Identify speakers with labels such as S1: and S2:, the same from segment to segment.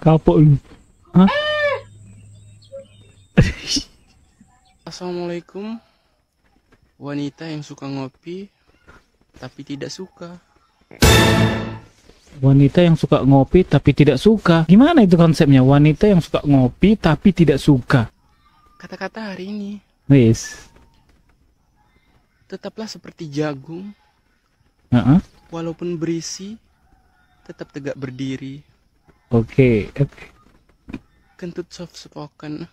S1: Kapok lu. Hah?
S2: Assalamualaikum. Wanita yang suka ngopi tapi tidak suka.
S1: Wanita yang suka ngopi tapi tidak suka. Gimana itu konsepnya? Wanita yang suka ngopi tapi tidak suka.
S2: Kata-kata hari ini.
S1: Wis.
S2: Tetaplah seperti jagung. Walaupun berisi, tetap tegak berdiri.
S1: Oke.
S2: Kentut soft spoken.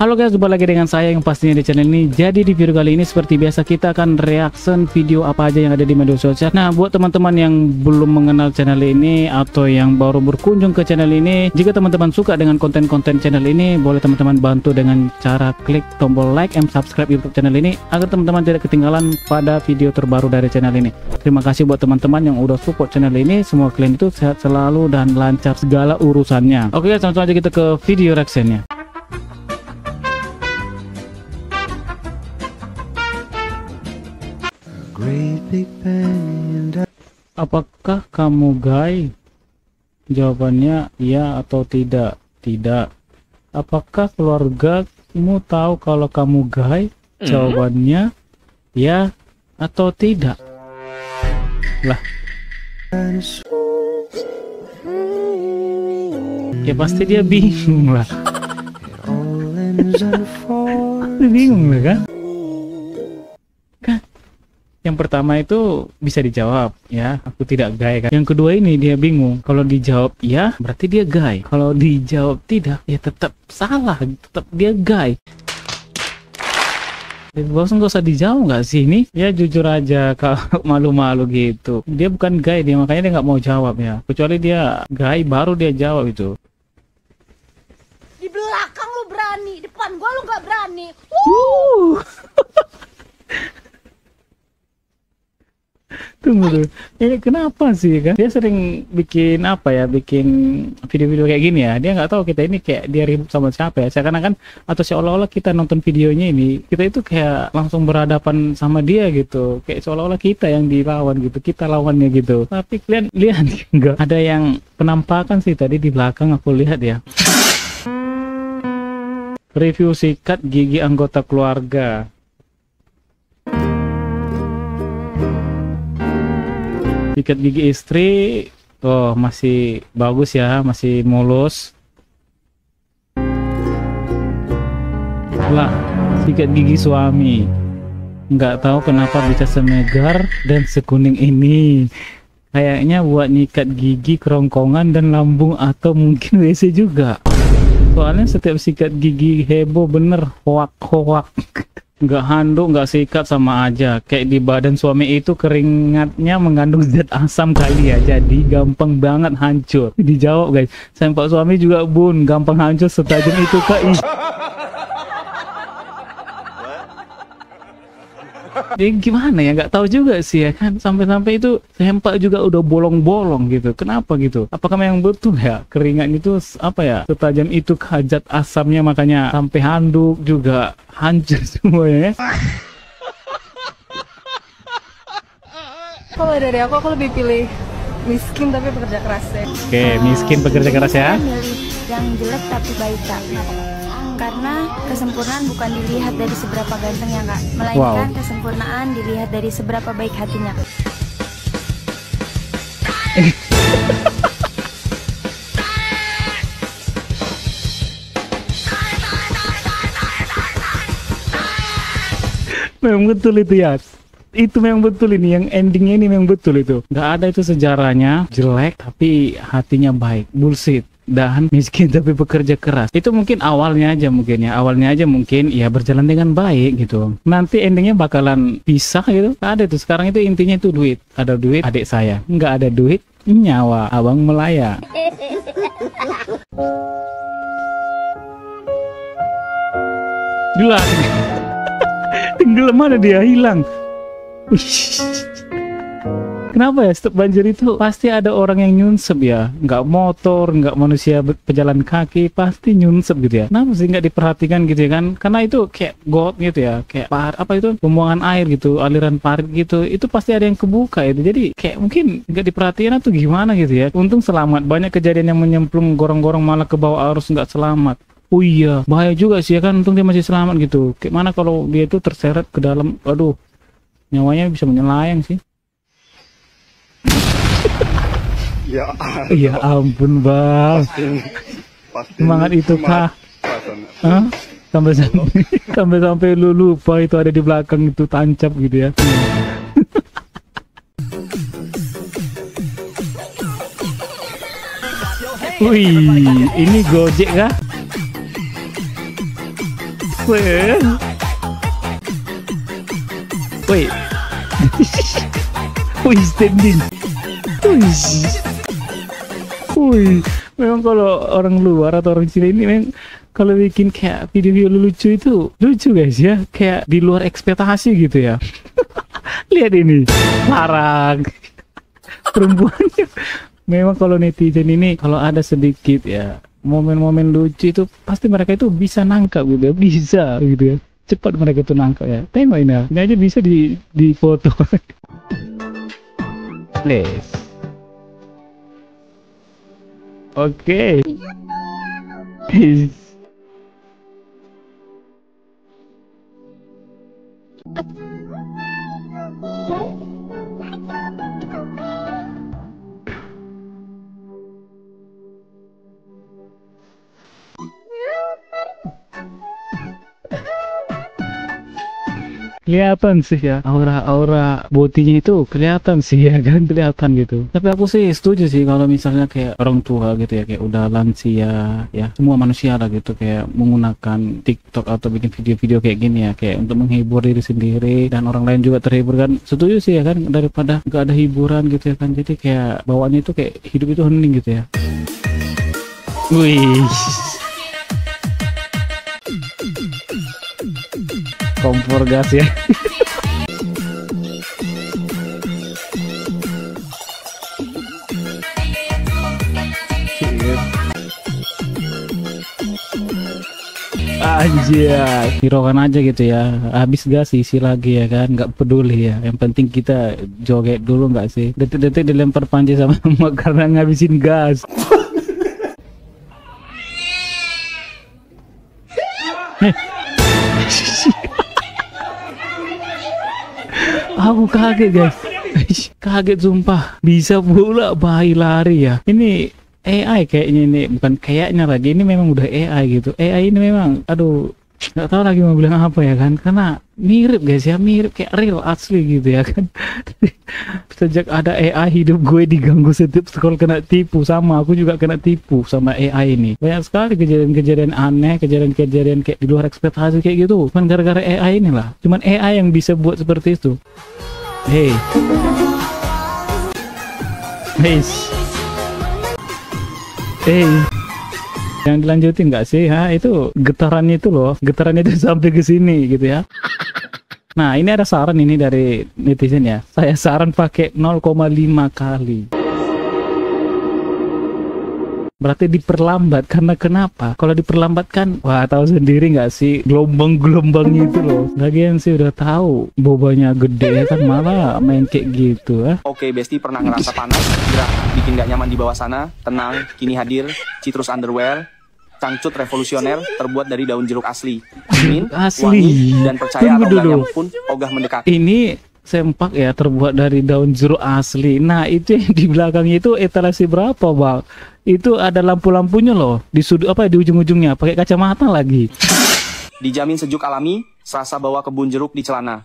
S1: Halo guys, jumpa lagi dengan saya yang pastinya di channel ini. Jadi di video kali ini seperti biasa kita akan reaction video apa aja yang ada di media sosial. Nah, buat teman-teman yang belum mengenal channel ini atau yang baru berkunjung ke channel ini, jika teman-teman suka dengan konten-konten channel ini, boleh teman-teman bantu dengan cara klik tombol like and subscribe YouTube channel ini agar teman-teman tidak ketinggalan pada video terbaru dari channel ini. Terima kasih buat teman-teman yang udah support channel ini. Semua kalian itu sehat selalu dan lancar segala urusannya. Oke guys, langsung aja kita ke video reactionnya. Apakah kamu gay? Jawabannya ya atau tidak. Tidak. Apakah keluargamu tahu kalau kamu gay? Jawabannya ya atau tidak. Lah, ya pasti dia bingung lah. Bingung lah kan? Yang pertama itu bisa dijawab, ya, aku tidak gay kan. Yang kedua ini dia bingung. Kalau dijawab ya, berarti dia gay. Kalau dijawab tidak, ya tetap salah, tetap dia gay. Bos nggak usah dijawab nggak sih ini? Ya jujur aja, kalau malu-malu gitu. Dia bukan gay, dia makanya dia nggak mau jawab ya. Kecuali dia gay baru dia jawab itu.
S3: Di belakang lu berani, depan gua lu nggak berani.
S1: Tunggu dulu, ini kenapa sih kan? Dia sering bikin apa ya, bikin video-video kayak gini ya. Dia nggak tahu kita ini kayak dia ribut sama siapa ya. Seakan-akan atau seolah-olah kita nonton videonya ini, kita itu kayak langsung berhadapan sama dia gitu. Kayak seolah-olah kita yang dilawan gitu, kita lawannya gitu. Tapi kalian lihat enggak? Ada yang penampakan sih tadi di belakang aku lihat ya. Review sikat gigi anggota keluarga. Sikat gigi istri, oh masih bagus ya, masih mulus. Lah, sikat gigi suami, nggak tahu kenapa bisa semegar dan sekuning ini. Kayaknya buat nyikat gigi kerongkongan dan lambung atau mungkin WC juga. Soalnya setiap sikat gigi heboh bener, hoak. Nggak handuk, nggak sikat sama aja. Kayak di badan suami itu keringatnya mengandung zat asam kali ya. Jadi gampang banget hancur. Dijawab guys. Sempak suami juga bun, gampang hancur setajam itu kak. Jadi gimana ya, nggak tahu juga sih ya kan, sampai-sampai itu sempak juga udah bolong-bolong gitu. Kenapa gitu? Apakah memang betul ya keringat itu apa ya, setajam itu zat asamnya makanya sampai handuk juga hancur semuanya ya?
S3: Kalau dari aku lebih pilih miskin tapi pekerja keras ya.
S1: Oke, miskin pekerja keras ya.
S4: Milih yang jelek tapi baik kak. Karena kesempurnaan bukan dilihat dari seberapa gantengnya kak, melainkan kesempurnaan dilihat dari seberapa baik hatinya.
S1: Memang betul itu ya. Itu memang betul ini, yang endingnya ini memang betul itu. Nggak ada itu sejarahnya jelek tapi hatinya baik. Bullshit. Dan miskin tapi bekerja keras. Itu mungkin awalnya aja mungkin ya. Awalnya aja mungkin ya berjalan dengan baik gitu. Nanti endingnya bakalan pisah gitu. Ada itu. Sekarang itu intinya itu duit. Ada duit adik saya. Nggak ada duit nyawa abang Melaya. Gila. Tenggelam, mana dia hilang. Kenapa ya setiap banjir itu pasti ada orang yang nyunsep ya, nggak motor, nggak manusia pejalan kaki, pasti nyunsep gitu ya. Kenapa sih nggak diperhatikan gitu ya kan? Karena itu kayak got gitu ya, kayak apa itu pembuangan air gitu, aliran parit gitu, itu pasti ada yang kebuka itu. Jadi kayak mungkin nggak diperhatikan atau gimana gitu ya. Untung selamat, banyak kejadian yang menyemplung gorong-gorong malah ke bawah arus nggak selamat. Oh iya, bahaya juga sih ya kan, untung dia masih selamat gitu. Kayak mana kalau dia itu terseret ke dalam, aduh, nyawanya bisa menylayang sih. Ya ampun bang, semangat itu kah? Sampai lu lupa itu ada di belakang itu tancap gitu ya. Wih, ini Gojek kah? Wih, wih standing. Wih, memang kalau orang luar atau orang sini ini memang kalau bikin kayak video-video lucu itu lucu guys ya, kayak di luar ekspektasi gitu ya. Lihat ini, parah. Perempuannya. Memang kalau netizen ini kalau ada sedikit ya momen-momen lucu itu pasti mereka itu bisa nangkap gitu ya, bisa gitu ya. Cepat mereka tuh nangkap ya. Tengok ini aja bisa di foto. Please. Oke. Kelihatan sih ya, aura botinya itu kelihatan sih ya kan, kelihatan gitu. Tapi aku sih setuju sih kalau misalnya kayak orang tua gitu ya, kayak udah lansia ya, semua manusia lah gitu, kayak menggunakan TikTok atau bikin video-video kayak gini ya, kayak untuk menghibur diri sendiri dan orang lain juga terhibur kan. Setuju sih ya kan, daripada nggak ada hiburan gitu ya kan. Jadi kayak bawaannya itu kayak hidup itu hening gitu ya. Wih, kompor gas ya. Anjir, hiraukan aja gitu ya, habis gas isi lagi ya kan, nggak peduli ya, yang penting kita joget dulu nggak sih, detik-detik dilempar panci sama emak karena ngabisin gas. Aku kaget guys, kaget sumpah, bisa pula bayi lari ya. Ini AI kayaknya, ini bukan kayaknya lagi, ini memang udah AI gitu. AI ini memang, aduh, nggak tahu lagi mau bilang apa ya kan, karena mirip guys ya, mirip kayak real asli gitu ya kan. Sejak ada AI hidup gue diganggu setiap scroll, kena tipu. Sama aku juga kena tipu sama AI ini. Banyak sekali kejadian-kejadian aneh, kejadian-kejadian kayak di luar ekspektasi kayak gitu, cuman gara-gara AI inilah. Cuman AI yang bisa buat seperti itu. Hey, yang dilanjutin nggak sih? Itu getarannya itu loh, getarannya itu sampai ke sini gitu ya. Nah, ini ada saran ini dari netizen ya. Saya saran pakai 0,5 kali. Berarti diperlambat, karena kenapa? Kalau diperlambatkan, wah tahu sendiri nggak sih, gelombang-gelombangnya itu loh. Lagian sih udah tahu bobanya gede ya kan, malah main kayak gitu ya.
S5: Oke, Besti pernah ngerasa panas, gerah, bikin gak nyaman di bawah sana? Tenang, kini hadir Citrus Underwear, cangcut revolusioner terbuat dari daun jeruk asli. Dingin, wangi, dan percaya atau enggaknya pun ogah mendekat. Ini
S1: sempak ya, terbuat dari daun jeruk asli. Nah, itu yang di belakangnya itu etalase berapa, Bang? Itu ada lampu-lampunya loh di sudut, apa di ujung-ujungnya, pakai kacamata lagi.
S5: Dijamin sejuk alami, serasa bawa kebun jeruk di celana.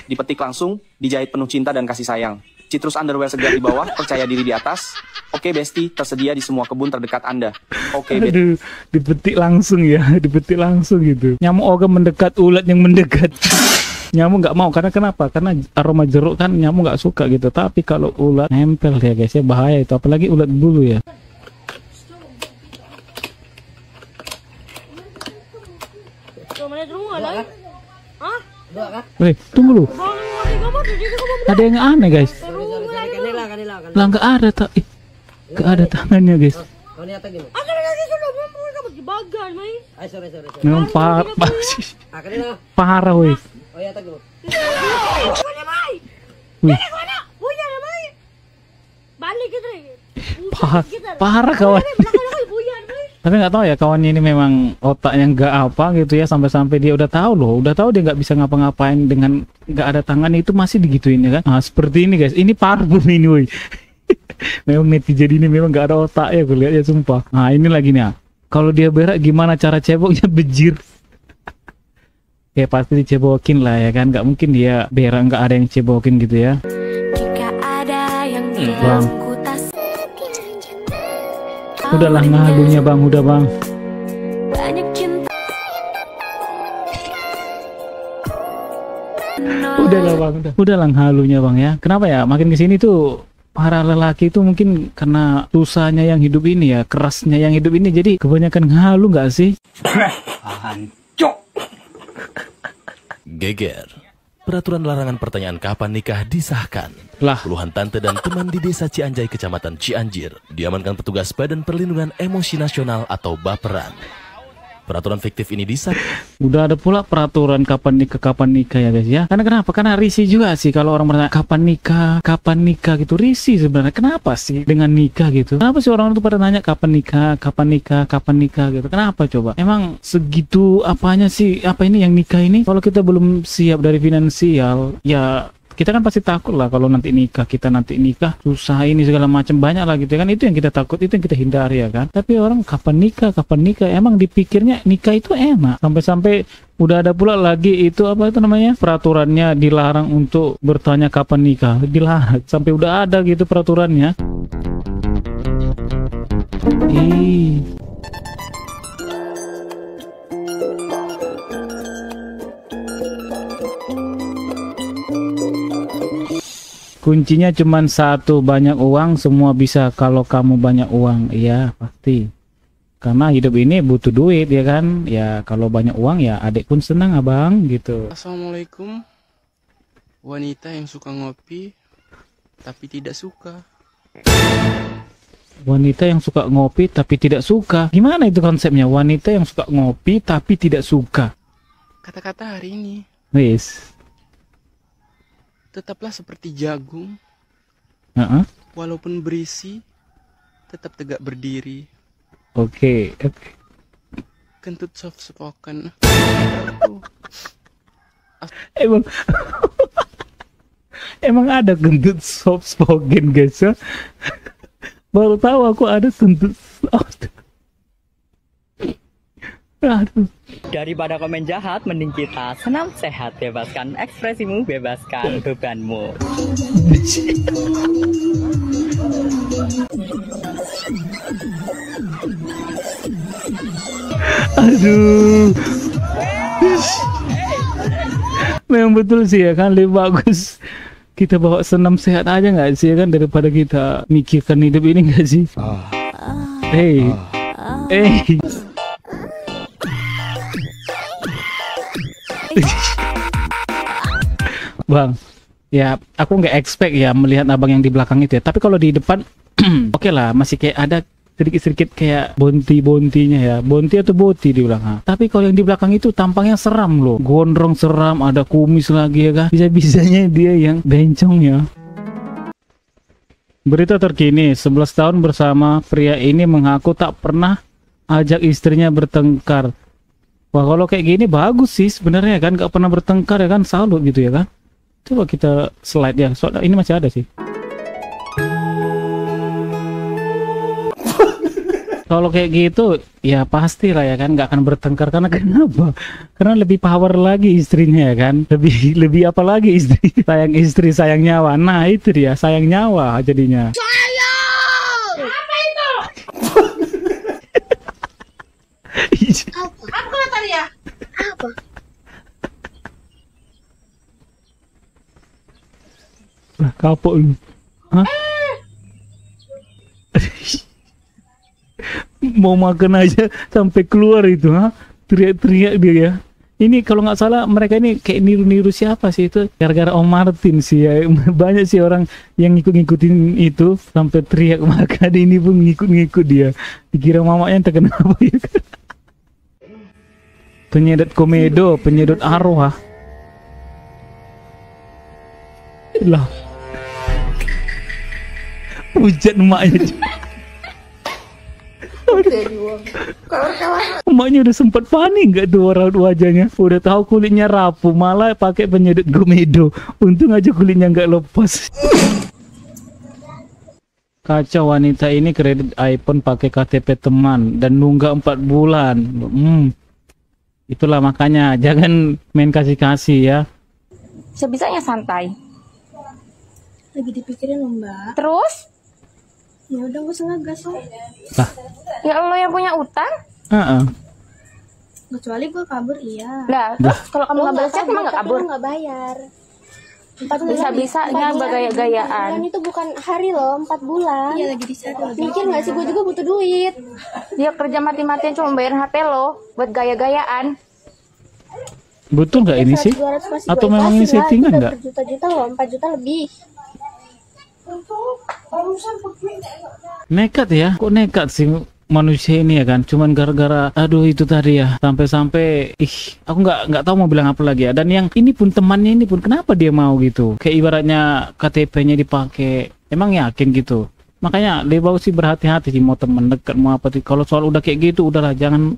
S5: Dipetik langsung, dijahit penuh cinta dan kasih sayang. Citrus Underwear segar di bawah, percaya diri di atas. Oke Besti, tersedia di semua kebun terdekat Anda. Oke Besti.
S1: Aduh, dipetik langsung ya, dipetik langsung gitu. Nyamuk ogah mendekat, ulat yang mendekat. Nyamuk nggak mau, karena kenapa? Karena aroma jeruk kan nyamuk nggak suka gitu. Tapi kalau ulat nempel ya guys ya, bahaya itu, apalagi ulat bulu ya. Weh, tunggu lu. Ada yang aneh guys. Lah nggak ada tak, nggak ada tangannya guys. Memang parah weh. Parah kawan. Tapi nggak tahu ya kawannya ini memang otaknya nggak apa gitu ya, sampai-sampai dia udah tahu loh, udah tahu dia nggak bisa ngapa-ngapain dengan nggak ada tangan itu masih digituin ya kan. Nah seperti ini guys, ini parfum ini woi. Memang netizen ini memang nggak ada otak ya, gue lihat ya sumpah. Nah ini lagi nih, kalau dia berak gimana cara ceboknya bejir. Ya pasti dicebokin lah ya kan, nggak mungkin dia berak nggak ada yang cebokin gitu ya.
S4: Jika ada yang
S1: Bang, udahlah ngalunya bang, udah bang.
S4: banyak cinta.
S1: Udahlah bang, udahlah ngalunya bang ya. Kenapa ya makin kesini tuh para lelaki itu mungkin karena susahnya yang hidup ini ya, kerasnya yang hidup ini, jadi kebanyakan ngalu nggak sih?
S6: Geger. Peraturan larangan pertanyaan kapan nikah disahkan.
S1: Lah.
S6: Puluhan tante dan teman di desa Cianjay, Kecamatan Cianjir, diamankan petugas Badan Perlindungan Emosi Nasional atau Baperan. Peraturan fiktif ini disahkan.
S1: Udah ada pula peraturan kapan nikah ya guys ya. Karena kenapa? Karena risih juga sih kalau orang bertanya kapan nikah gitu, risih sebenarnya. Kenapa sih dengan nikah gitu? Kenapa sih orang itu pada nanya kapan nikah gitu? Kenapa coba? Emang segitu apanya sih? Apa ini yang nikah ini? Kalau kita belum siap dari finansial, ya kita kan pasti takut lah kalau nanti nikah, kita nanti nikah susah ini segala macam, banyak lah gitu kan. Itu yang kita takut, itu yang kita hindari ya kan. Tapi orang kapan nikah, emang dipikirnya nikah itu enak. Sampai-sampai udah ada pula lagi itu apa itu namanya, peraturannya dilarang untuk bertanya kapan nikah, dilarang. Sampai udah ada gitu peraturannya. Kuncinya cuman satu, banyak uang semua bisa kalau kamu banyak uang. Iya pasti, karena hidup ini butuh duit ya kan. Ya kalau banyak uang ya adik pun senang abang gitu.
S2: Assalamualaikum. Wanita yang suka ngopi tapi tidak suka.
S1: Wanita yang suka ngopi tapi tidak suka, gimana itu konsepnya? Wanita yang suka ngopi tapi tidak suka.
S2: Kata-kata hari ini.
S1: Wis.
S2: Tetaplah seperti jagung, walaupun berisi, tetap tegak berdiri.
S1: Oke.
S2: Kentut soft spoken.
S1: Emang ada kentut soft spoken guys ya? Baru tahu aku ada kentut. Aduh.
S7: Daripada komen jahat, mending kita senam sehat. Bebaskan ekspresimu, bebaskan bebanmu.
S1: Aduh. Memang betul sih ya kan, lebih bagus kita bawa senam sehat aja nggak sih ya kan, daripada kita mikirkan hidup ini nggak sih? Hey. Bang, ya aku nggak expect ya melihat abang yang di belakang itu ya. Tapi kalau di depan, oke lah, masih kayak ada sedikit-sedikit kayak bonti-bontinya ya. Bonti atau boti di belakang. Tapi kalau yang di belakang itu tampangnya seram loh. Gondrong seram, ada kumis lagi ya kan. Bisa-bisanya dia yang bencong ya. Berita terkini, 11 tahun bersama pria ini mengaku tak pernah ajak istrinya bertengkar. Wah kalau kayak gini bagus sih sebenarnya kan, gak pernah bertengkar ya kan, salut gitu ya kan. Coba kita slide ya, soalnya ini masih ada sih. Kalau kayak gitu ya pasti lah ya kan, gak akan bertengkar. Karena kenapa? Karena lebih power lagi istrinya ya kan, lebih apa lagi istri sayang nyawa. Nah itu dia, sayang nyawa jadinya.
S3: Sayang! Apa itu? Apa kata dia? Apa?
S1: Lah kapok lu. Hah? Mau makan aja sampai keluar itu, ha? Teriak-teriak dia ya. Ini kalau nggak salah mereka ini kayak niru-niru siapa sih itu? Gara-gara Om Martin sih ya. Banyak sih orang yang ngikut-ngikutin itu sampai teriak, maka ini pun ngikut-ngikut dia. Dikira mamanya entah kenapa ya. Penyedot komedo, penyedot arwah. Lah. Hujan emaknya. Emaknya udah sempat panik nggak tuh orang wajahnya, udah tahu kulitnya rapuh malah pakai penyedot komedo. Untung aja kulitnya nggak lepas. Kacau, wanita ini kredit iPhone pakai KTP teman dan nunggak 4 bulan. Itulah makanya jangan main kasih-kasih ya.
S4: Sebisanya santai.
S3: Lagi dipikirin loh mbak.
S4: Terus?
S3: Ya udah gue ngegas loh.
S1: Lah.
S4: Ya lo yang punya utang?
S3: Kecuali gue kabur iya.
S4: Lah, terus kalau kamu nggak balas chat emang nggak kabur?
S3: Nggak bayar.
S4: Bisa-bisanya bergaya-gayaan.
S3: Itu bukan hari loh, 4 bulan. Iya lagi di sana. Mikir nggak sih, gue juga butuh duit.
S4: Dia kerja mati-matian cuma bayar HP lo buat gaya-gayaan.
S1: Betul nggak ini sih? Atau memang ini settingan nggak?
S3: Juta-juta loh, 4 juta lebih.
S1: Nekat ya, kok nekat sih manusia ini ya kan? Cuman gara-gara aduh itu tadi ya, sampai-sampai aku nggak tahu mau bilang apa lagi ya. Dan yang ini pun temannya ini pun kenapa dia mau gitu? Kayak ibaratnya KTP-nya dipakai, emang yakin gitu? Makanya lebih bagus sih berhati-hati sih mau temen dekat mau apa sih. Kalau soal udah kayak gitu udahlah jangan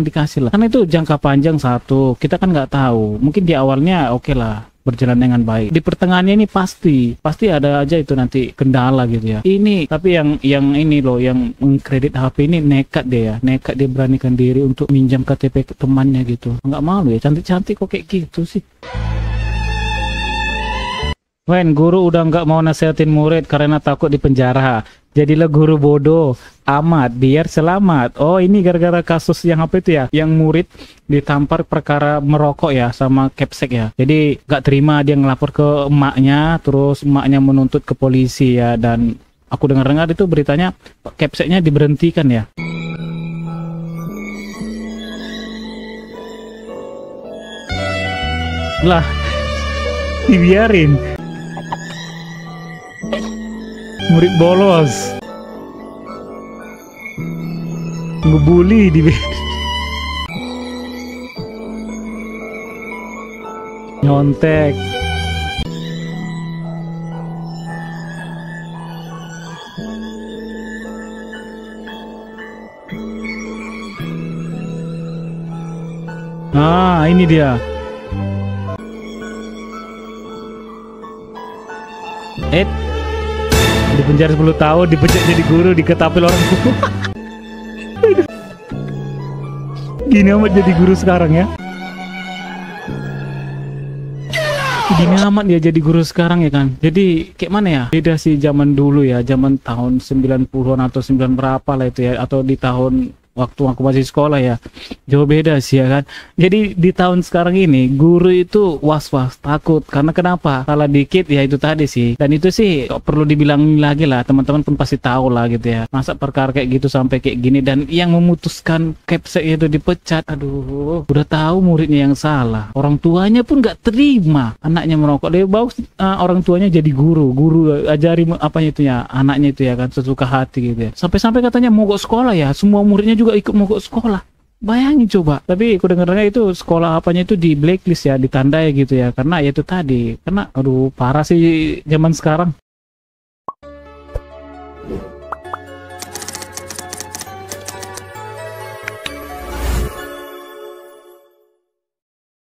S1: dikasih lah. Karena itu jangka panjang satu, kita kan nggak tahu. Mungkin di awalnya oke lah, berjalan dengan baik. Di pertengahannya ini pasti ada aja itu nanti kendala gitu ya. Ini tapi yang ini loh, yang mengkredit HP ini nekat dia ya. Nekat dia beranikan diri untuk minjam KTP temannya gitu. Nggak malu ya, cantik-cantik kok kayak gitu sih. Wen, guru udah nggak mau nasihatin murid karena takut dipenjara. Jadilah guru bodoh amat biar selamat. Oh, ini gara-gara kasus yang apa itu ya? Yang murid ditampar perkara merokok ya sama Kepsek ya. Jadi nggak terima, dia ngelapor ke emaknya, terus emaknya menuntut ke polisi ya. Dan aku dengar-dengar itu beritanya Kepseknya diberhentikan ya. Lah, dibiarin. Murid bolos ngebully di nyontek. Ah, ini dia. Di penjara 10 tahun, dipecat jadi guru, diketapel orang tua. Gini amat jadi guru sekarang ya. Gini amat dia jadi guru sekarang ya kan. Jadi kayak mana ya? Beda sih zaman dulu ya, zaman tahun 90-an atau 9 berapa lah itu ya, atau di tahun waktu aku masih sekolah ya. Jauh beda sih ya kan. Jadi di tahun sekarang ini guru itu was-was, takut. Karena kenapa? Salah dikit ya itu tadi sih. Dan itu sih perlu dibilang lagi lah, teman-teman pun pasti tahu lah gitu ya. Masa perkara kayak gitu sampai kayak gini, dan yang memutuskan Kepsek itu dipecat. Aduh, udah tahu muridnya yang salah. Orang tuanya pun nggak terima anaknya merokok. Lebih bagus orang tuanya jadi guru ajari apanya itu ya, anaknya itu ya kan, sesuka hati gitu ya. Sampai-sampai katanya mogok sekolah ya, semua muridnya juga ikut mogok sekolah. Bayangin coba. Tapi aku dengar-dengar itu sekolah apanya itu di blacklist ya, ditandai gitu ya, karena ya itu tadi, karena aduh parah sih zaman sekarang.